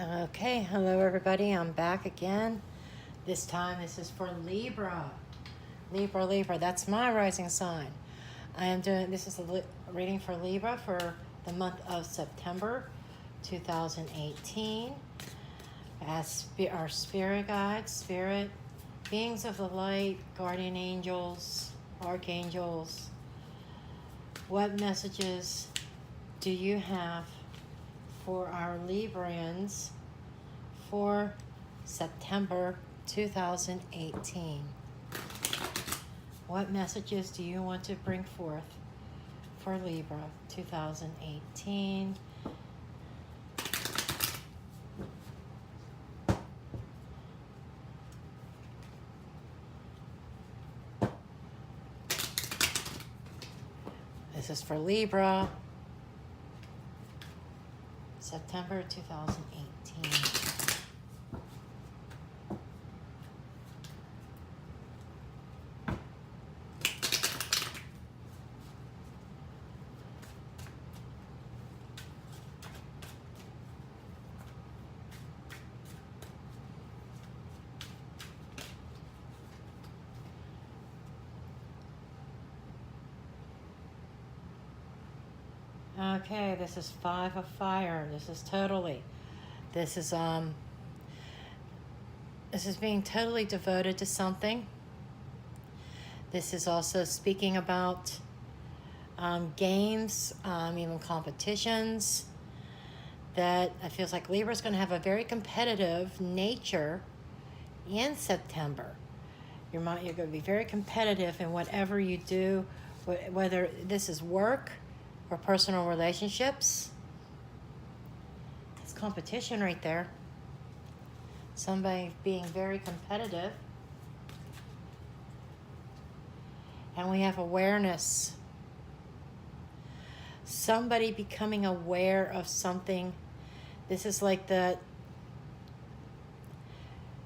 Okay, hello everybody. I'm back again. This time this is for Libra. Libra, that's my rising sign. I am doing this is a reading for Libra for the month of September 2018. As our spirit guides, spirit beings of the light, guardian angels, archangels, what messages do you have for our Librans for September 2018? What messages do you want to bring forth for Libra 2018? This is for Libra, September 2018. Okay, this is 5 of fire. This is being totally devoted to something. This is also speaking about games, even competitions. That it feels like Libra's going to have a very competitive nature in September. You're going to be very competitive in whatever you do, whether this is work or personal relationships. It's competition right there. Somebody being very competitive. And we have awareness. Somebody becoming aware of something. This is like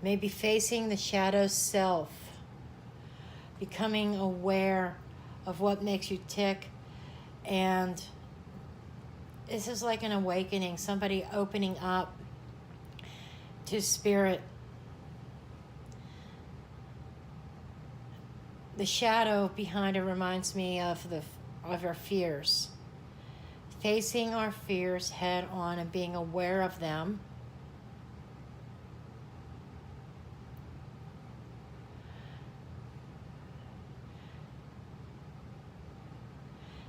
maybe facing the shadow self. Becoming aware of what makes you tick. And this is like an awakening, somebody opening up to spirit. The shadow behind it reminds me of our fears. Facing our fears head on and being aware of them.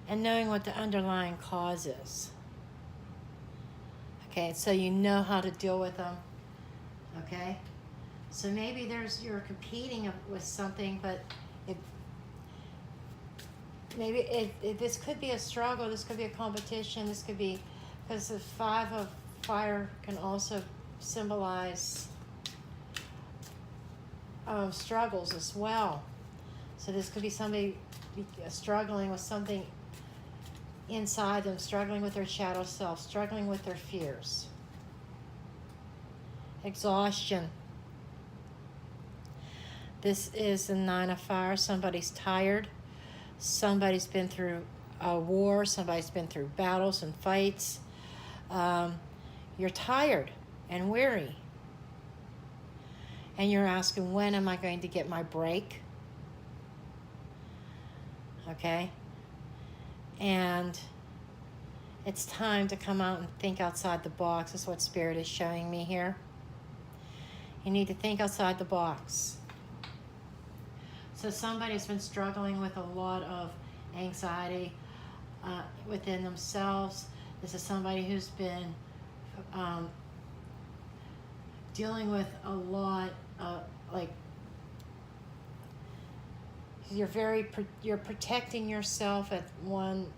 And knowing what the underlying cause is. Okay, so you know how to deal with them. Okay? So maybe you're competing with something, but this could be a struggle, this could be a competition, this could be, because the 5 of fire can also symbolize struggles as well. So this could be somebody struggling with something inside them, struggling with their shadow self, struggling with their fears. Exhaustion. This is the 9 of fire. Somebody's tired. Somebody's been through a war. Somebody's been through battles and fights. You're tired and weary. And you're asking, when am I going to get my break? Okay? And it's time to come out and think outside the box. That's what Spirit is showing me here. You need to think outside the box. So somebody's been struggling with a lot of anxiety within themselves. This is somebody who's been dealing with a lot of, you're protecting yourself at one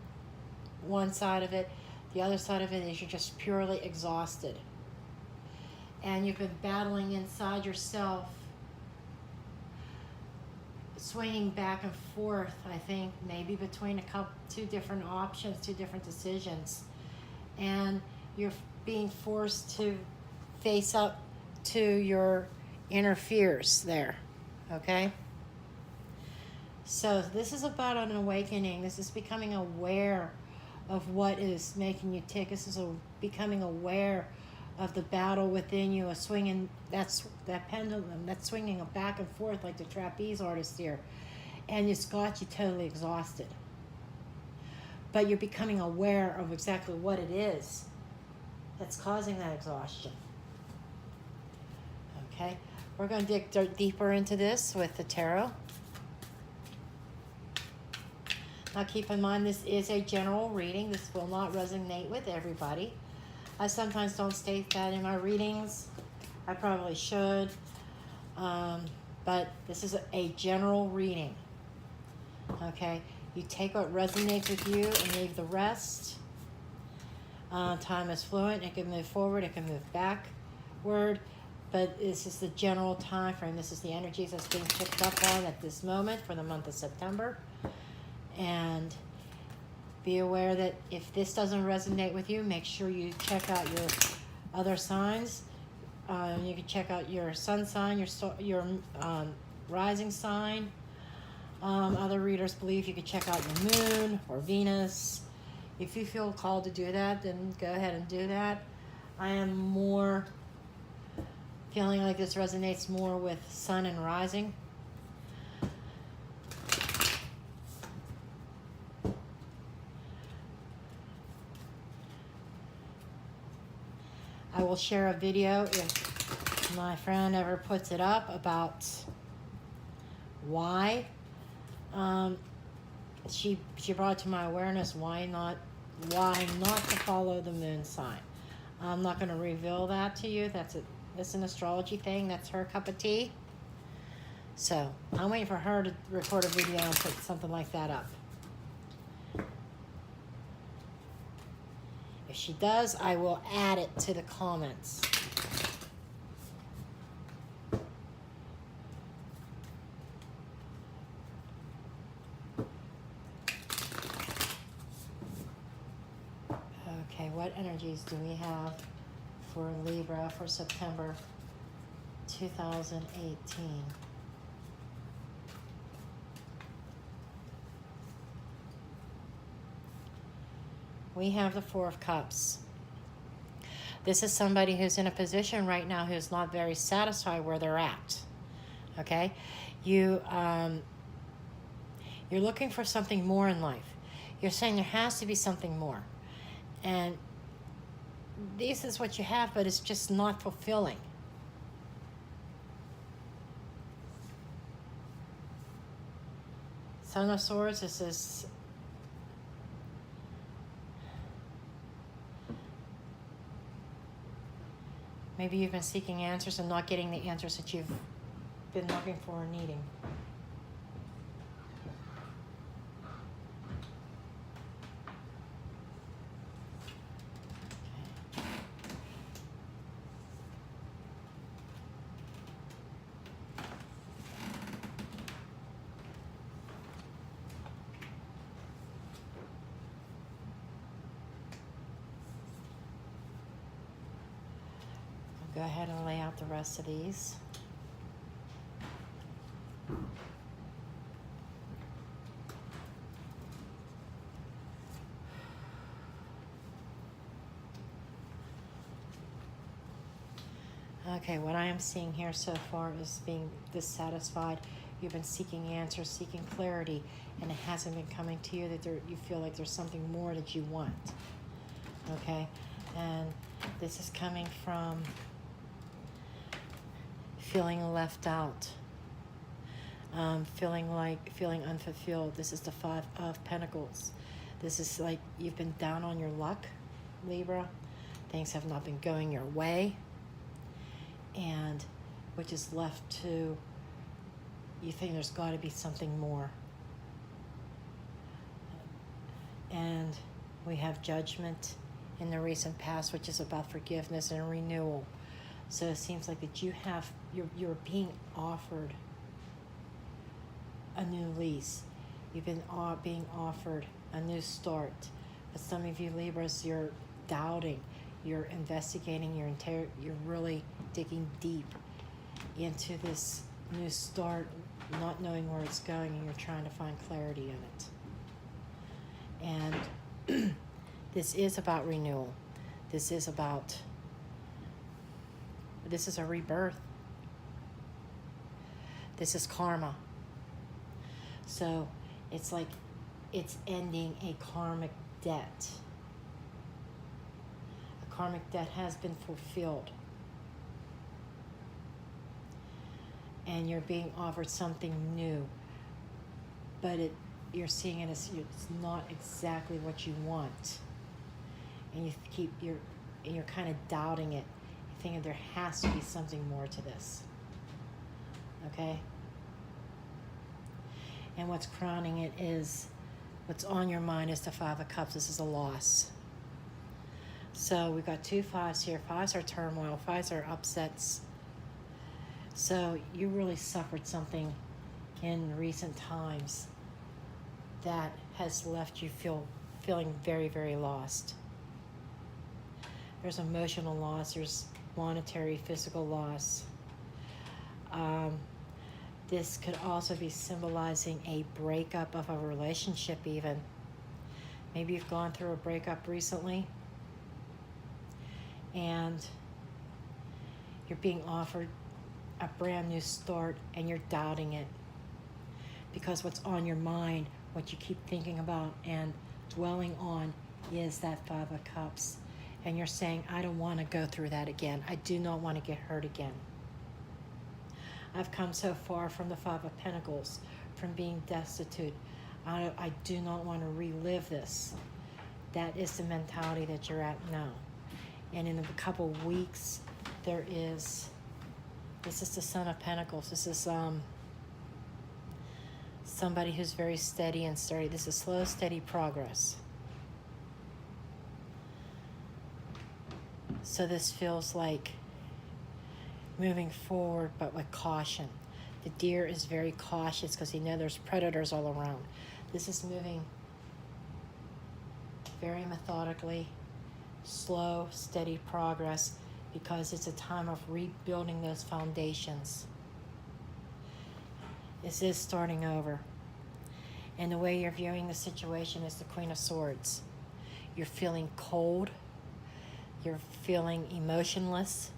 side of it. The other side of it is you're just purely exhausted. And you've been battling inside yourself, swinging back and forth, I think, maybe between two different options, two different decisions. And you're being forced to face up to your inner fears there, okay? So this is about an awakening. This is becoming aware of what is making you tick. This is becoming aware of the battle within you, a swinging, that's that pendulum, that's swinging back and forth like the trapeze artist here. And it's got you totally exhausted. But you're becoming aware of exactly what it is that's causing that exhaustion. Okay, we're going to dig deeper into this with the tarot. Now keep in mind, this is a general reading. This will not resonate with everybody. I sometimes don't state that in my readings. I probably should. But this is a general reading. Okay, you take what resonates with you and leave the rest. Time is fluid. It can move forward. It can move backward. But this is the general time frame. This is the energies that's being picked up on at this moment for the month of September. And be aware that if this doesn't resonate with you, make sure you check out your other signs. You can check out your sun sign, your rising sign. Other readers believe you could check out your moon or Venus. If you feel called to do that, then go ahead and do that. I am more feeling like this resonates more with sun and rising. I will share a video if my friend ever puts it up about why. She brought it to my awareness why not to follow the moon sign. I'm not going to reveal that to you. That's an astrology thing. That's her cup of tea. So I'm waiting for her to record a video and put something like that up. If she does, I will add it to the comments. Okay, what energies do we have for Libra for September 2018? We have the Four of Cups. This is somebody who's in a position right now who's not very satisfied where they're at. Okay? You're looking for something more in life. You're saying there has to be something more. And this is what you have, but it's just not fulfilling. Son of Swords, this is maybe you've been seeking answers and not getting the answers that you've been looking for or needing. Go ahead and lay out the rest of these. Okay, what I am seeing here so far is being dissatisfied. You've been seeking answers, seeking clarity, and it hasn't been coming to you, that you feel like there's something more that you want. Okay, and this is coming from feeling left out, feeling unfulfilled. This is the Five of Pentacles. This is like you've been down on your luck, Libra. Things have not been going your way, and which is left to you think there's got to be something more. And we have Judgment in the recent past, which is about forgiveness and renewal. So it seems like that you're being offered a new lease. You've been being offered a new start. But some of you Libras, you're doubting, you're investigating, you're really digging deep into this new start, not knowing where it's going, and you're trying to find clarity in it. And this is about renewal. This is about This is a rebirth. This is karma. So it's like it's ending a karmic debt. A karmic debt has been fulfilled. And you're being offered something new. But you're seeing it as it's not exactly what you want. And you're kind of doubting it. You're thinking there has to be something more to this. Okay? And what's crowning it is, what's on your mind is the Five of Cups. This is a loss. So we've got 2 5s here. 5s are turmoil. 5s are upsets. So you really suffered something in recent times that has left you feeling very, very lost. There's emotional loss. There's monetary, physical loss. This could also be symbolizing a breakup of a relationship even. Maybe you've gone through a breakup recently and you're being offered a brand new start and you're doubting it because what's on your mind, what you keep thinking about and dwelling on is that 5 of Cups. And you're saying, I don't want to go through that again. I do not want to get hurt again. I've come so far from the 5 of Pentacles, from being destitute. I do not want to relive this. That is the mentality that you're at now. And in a couple weeks, this is the Son of Pentacles. This is somebody who's very steady and sturdy. This is slow, steady progress. So this feels like moving forward, but with caution. The deer is very cautious because he knows there's predators all around. This is moving very methodically, slow, steady progress, because it's a time of rebuilding those foundations. This is starting over. And the way you're viewing the situation is the Queen of Swords. You're feeling cold. You're feeling emotionless.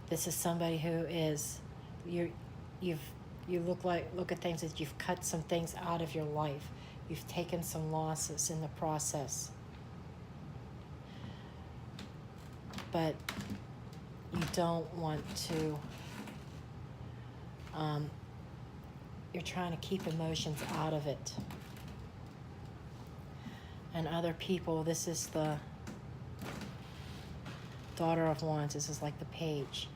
This is somebody who is, you look at things as you've cut some things out of your life. You've taken some losses in the process. But you don't want to, you're trying to keep emotions out of it. And other people, this is the Daughter of Wands. This is like the Page.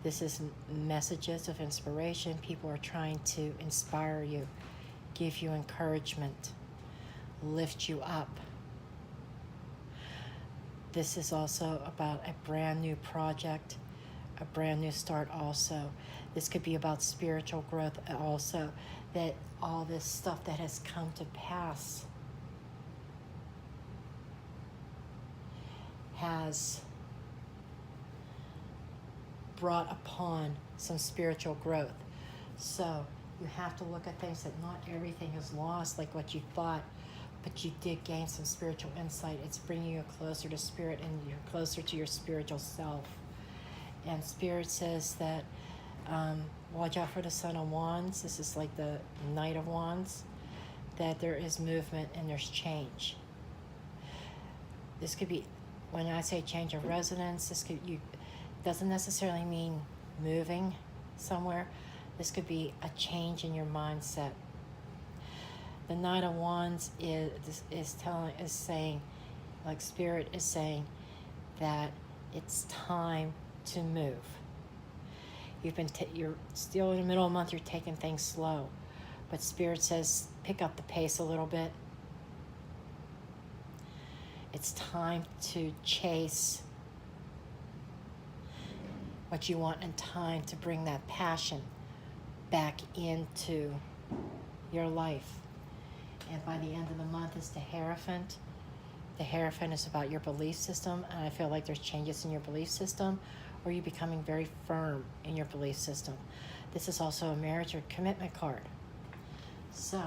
This is messages of inspiration. People are trying to inspire you, give you encouragement, lift you up. This is also about a brand new project, a brand new start also. This could be about spiritual growth also, that all this stuff that has come to pass has brought upon some spiritual growth. So you have to look at things that not everything is lost like what you thought, but you did gain some spiritual insight. It's bringing you closer to spirit and you're closer to your spiritual self. And Spirit says that watch out for the Son of Wands. This is like the Knight of Wands, that there is movement and there's change. This could be, when I say change of residence, doesn't necessarily mean moving somewhere. This could be a change in your mindset. The Knight of Wands is saying, like Spirit is saying, that it's time to move. You're still in the middle of the month. You're taking things slow, but Spirit says pick up the pace a little bit. It's time to chase what you want and time to bring that passion back into your life. And by the end of the month is the Hierophant. The Hierophant is about your belief system, and I feel like there's changes in your belief system, or you becoming very firm in your belief system. This is also a marriage or commitment card. So,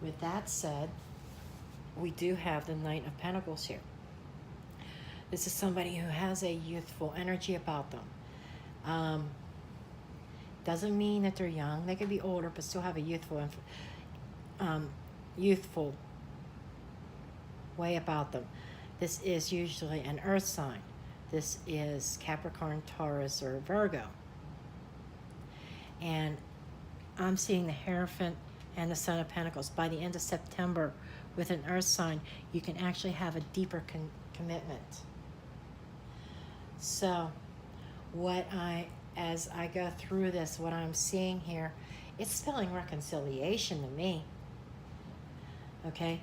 with that said, we do have the Knight of Pentacles here. This is somebody who has a youthful energy about them. Doesn't mean that they're young. They could be older, but still have a youthful way about them. This is usually an earth sign. This is Capricorn, Taurus, or Virgo. And I'm seeing the Hierophant and the Son of Pentacles. By the end of September, with an earth sign, you can actually have a deeper commitment. So, as I go through this, what I'm seeing here, it's spelling reconciliation to me. Okay,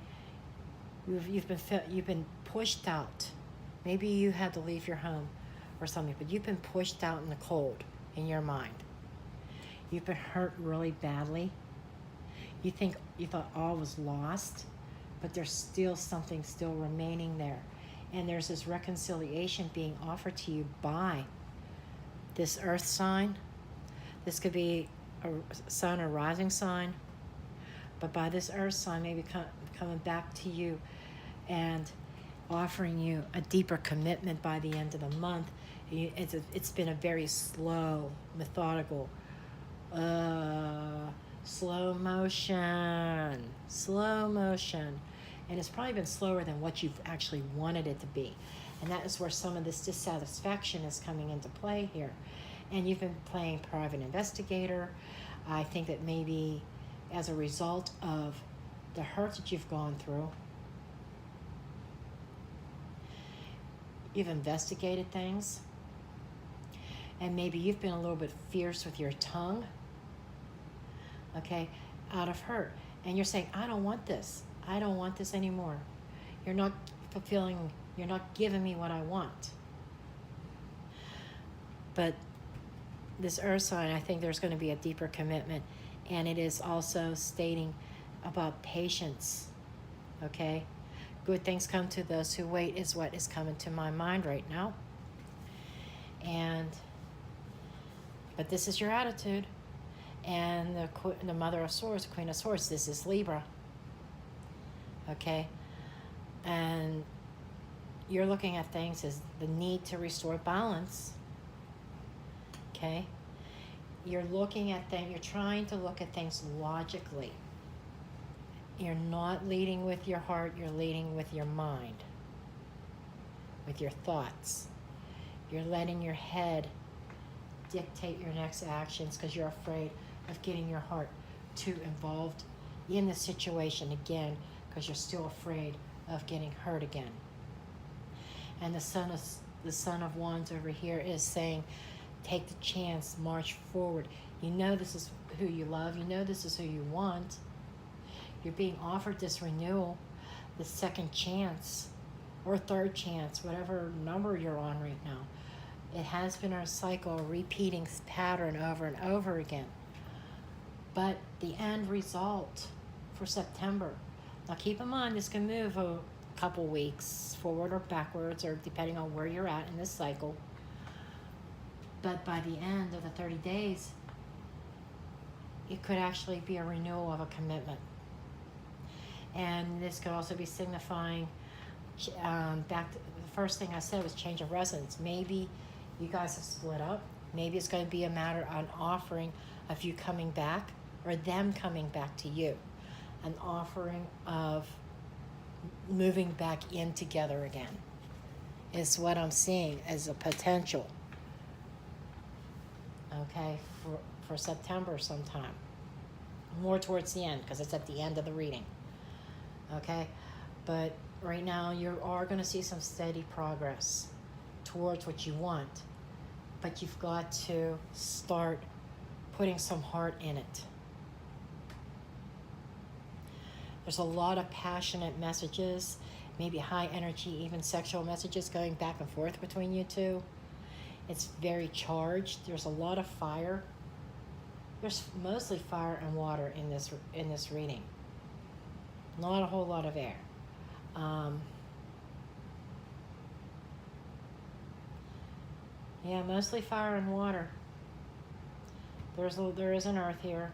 you've been pushed out. Maybe you had to leave your home or something, but you've been pushed out in the cold in your mind. You've been hurt really badly. You thought all was lost, but there's still something still remaining there. And there's this reconciliation being offered to you by this earth sign. This could be a sun or rising sign, but by this earth sign maybe coming back to you and offering you a deeper commitment by the end of the month. It's been a very slow, methodical, slow motion, and it's probably been slower than what you've actually wanted it to be. And that is where some of this dissatisfaction is coming into play here. And you've been playing private investigator. I think that maybe as a result of the hurt that you've gone through, you've investigated things, and maybe you've been a little bit fierce with your tongue, okay, out of hurt. And you're saying, I don't want this. I don't want this anymore. You're not giving me what I want. But this earth sign, I think there's going to be a deeper commitment. And it is also stating about patience, okay? Good things come to those who wait is what is coming to my mind right now. But this is your attitude. And the Mother of Swords, Queen of Swords, this is Libra. Okay? And you're looking at things as the need to restore balance. Okay? You're looking at things, you're trying to look at things logically. You're not leading with your heart, you're leading with your mind, with your thoughts. You're letting your head dictate your next actions because you're afraid of getting your heart too involved in the situation again because you're still afraid of getting hurt again. And the Son of Wands over here is saying, take the chance, march forward. You know this is who you love. You know this is who you want. You're being offered this renewal, the second chance or third chance, whatever number you're on right now. It has been a cycle, a repeating pattern over and over again. But the end result for September, now keep in mind this can move a couple weeks forward or backwards, or depending on where you're at in this cycle. But by the end of the 30 days, it could actually be a renewal of a commitment. And this could also be signifying, back to the first thing I said was change of residence. Maybe you guys have split up. Maybe it's going to be a matter of an offering of you coming back or them coming back to you. An offering of moving back in together again is what I'm seeing as a potential. Okay, for September sometime. More towards the end because it's at the end of the reading. Okay, but right now you are going to see some steady progress towards what you want, but you've got to start putting some heart in it. There's a lot of passionate messages, maybe high energy, even sexual messages going back and forth between you two. It's very charged. There's a lot of fire. There's mostly fire and water in this reading. Not a whole lot of air. Yeah, mostly fire and water. There is an earth here,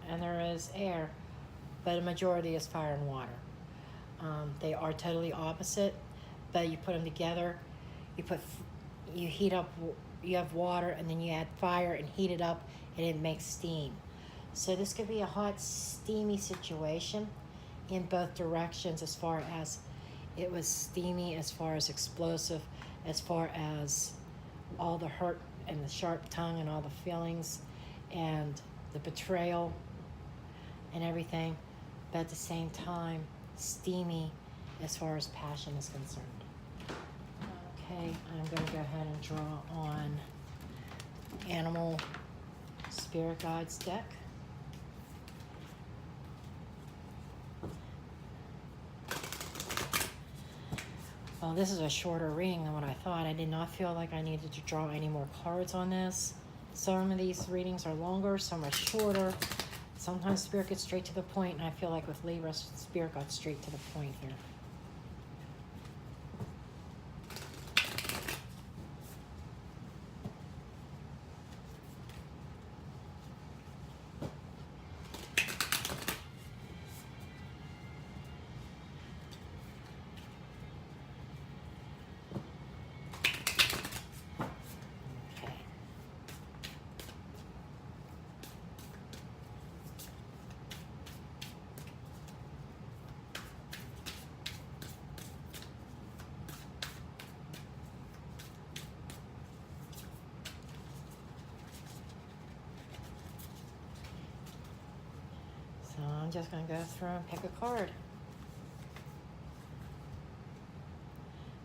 and there is air, but a majority is fire and water. They are totally opposite, but you put them together, you heat up, you have water, and then you add fire and heat it up, and it makes steam. So this could be a hot, steamy situation in both directions, as far as it was steamy, as far as explosive, as far as all the hurt and the sharp tongue and all the feelings and the betrayal and everything, but at the same time, steamy as far as passion is concerned. Okay, I'm going to go ahead and draw on Animal Spirit Guides deck. Well, this is a shorter reading than what I thought. I did not feel like I needed to draw any more cards on this. Some of these readings are longer, some are shorter. Sometimes Spirit gets straight to the point, and I feel like with Libra, Spirit got straight to the point here. So I'm just going to go through and pick a card.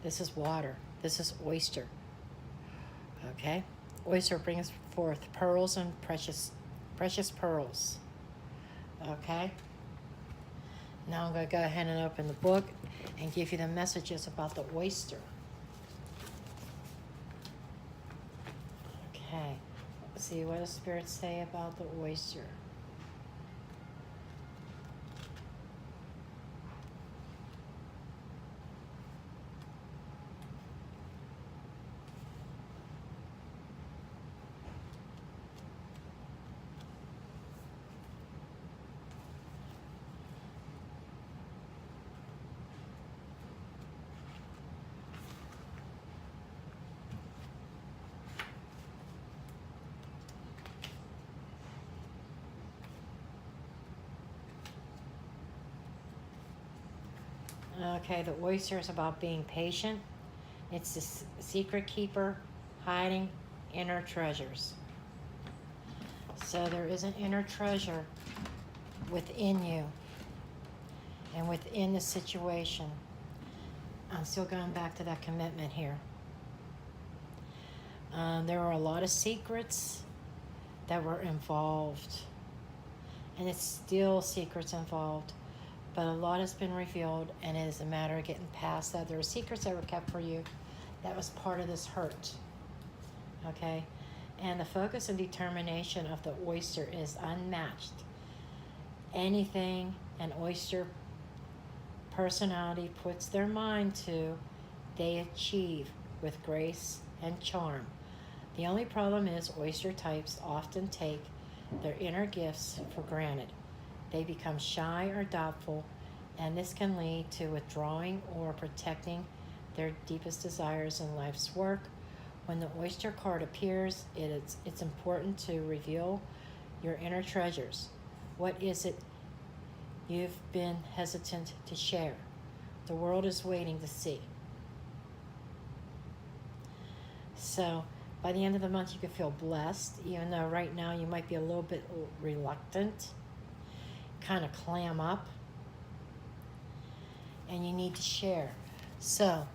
This is water. This is oyster. Okay? Oyster brings forth pearls and precious pearls. Okay? Now I'm going to go ahead and open the book and give you the messages about the oyster. Okay. Let's see, what does Spirit say about the oyster? Okay, the oyster is about being patient. It's the secret keeper, hiding inner treasures. So there is an inner treasure within you and within the situation. I'm still going back to that commitment here. There were a lot of secrets that were involved, and it's still secrets involved. But a lot has been revealed, and it is a matter of getting past that. There were secrets that were kept for you. That was part of this hurt. Okay? And the focus and determination of the oyster is unmatched. Anything an oyster personality puts their mind to, they achieve with grace and charm. The only problem is oyster types often take their inner gifts for granted. They become shy or doubtful, and this can lead to withdrawing or protecting their deepest desires in life's work. When the oyster card appears, it's important to reveal your inner treasures. What is it you've been hesitant to share? The world is waiting to see. So by the end of the month, you can feel blessed, even though right now you might be a little bit reluctant, kind of clam up, and you need to share. So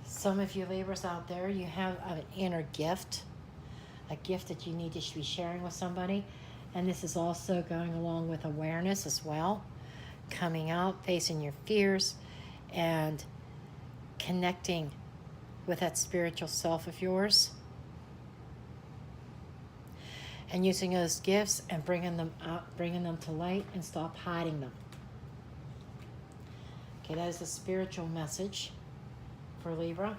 some of you Libras out there, you have an inner gift, a gift that you need to be sharing with somebody. And this is also going along with awareness as well, coming out, facing your fears, and connecting with that spiritual self of yours, and using those gifts and bringing them out, bringing them to light, and stop hiding them. Okay, that is the spiritual message for Libra.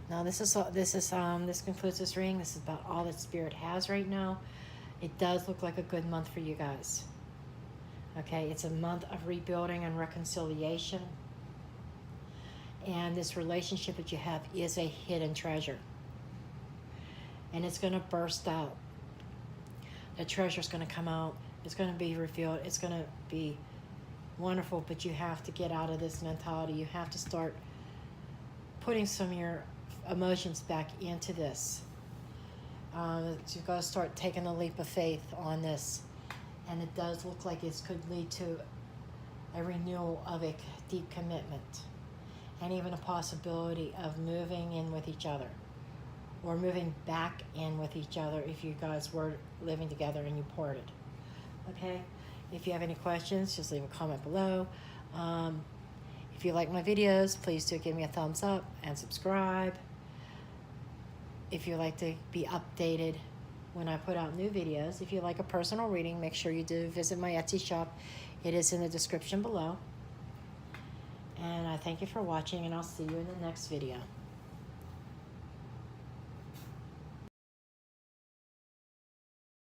Now this concludes this reading. This is about all that Spirit has right now. It does look like a good month for you guys. Okay, it's a month of rebuilding and reconciliation. And this relationship that you have is a hidden treasure. And it's going to burst out. The treasure's going to come out. It's going to be revealed. It's going to be wonderful, but you have to get out of this mentality. You have to start putting some of your emotions back into this. You've got to start taking a leap of faith on this. And it does look like it could lead to a renewal of a deep commitment. And even a possibility of moving in with each other. Or moving back in with each other if you guys were living together and you parted. Okay? If you have any questions, just leave a comment below. If you like my videos, please do give me a thumbs up and subscribe. If you like to be updated when I put out new videos. If you like a personal reading, make sure you do visit my Etsy shop. It is in the description below. And I thank you for watching, and I'll see you in the next video.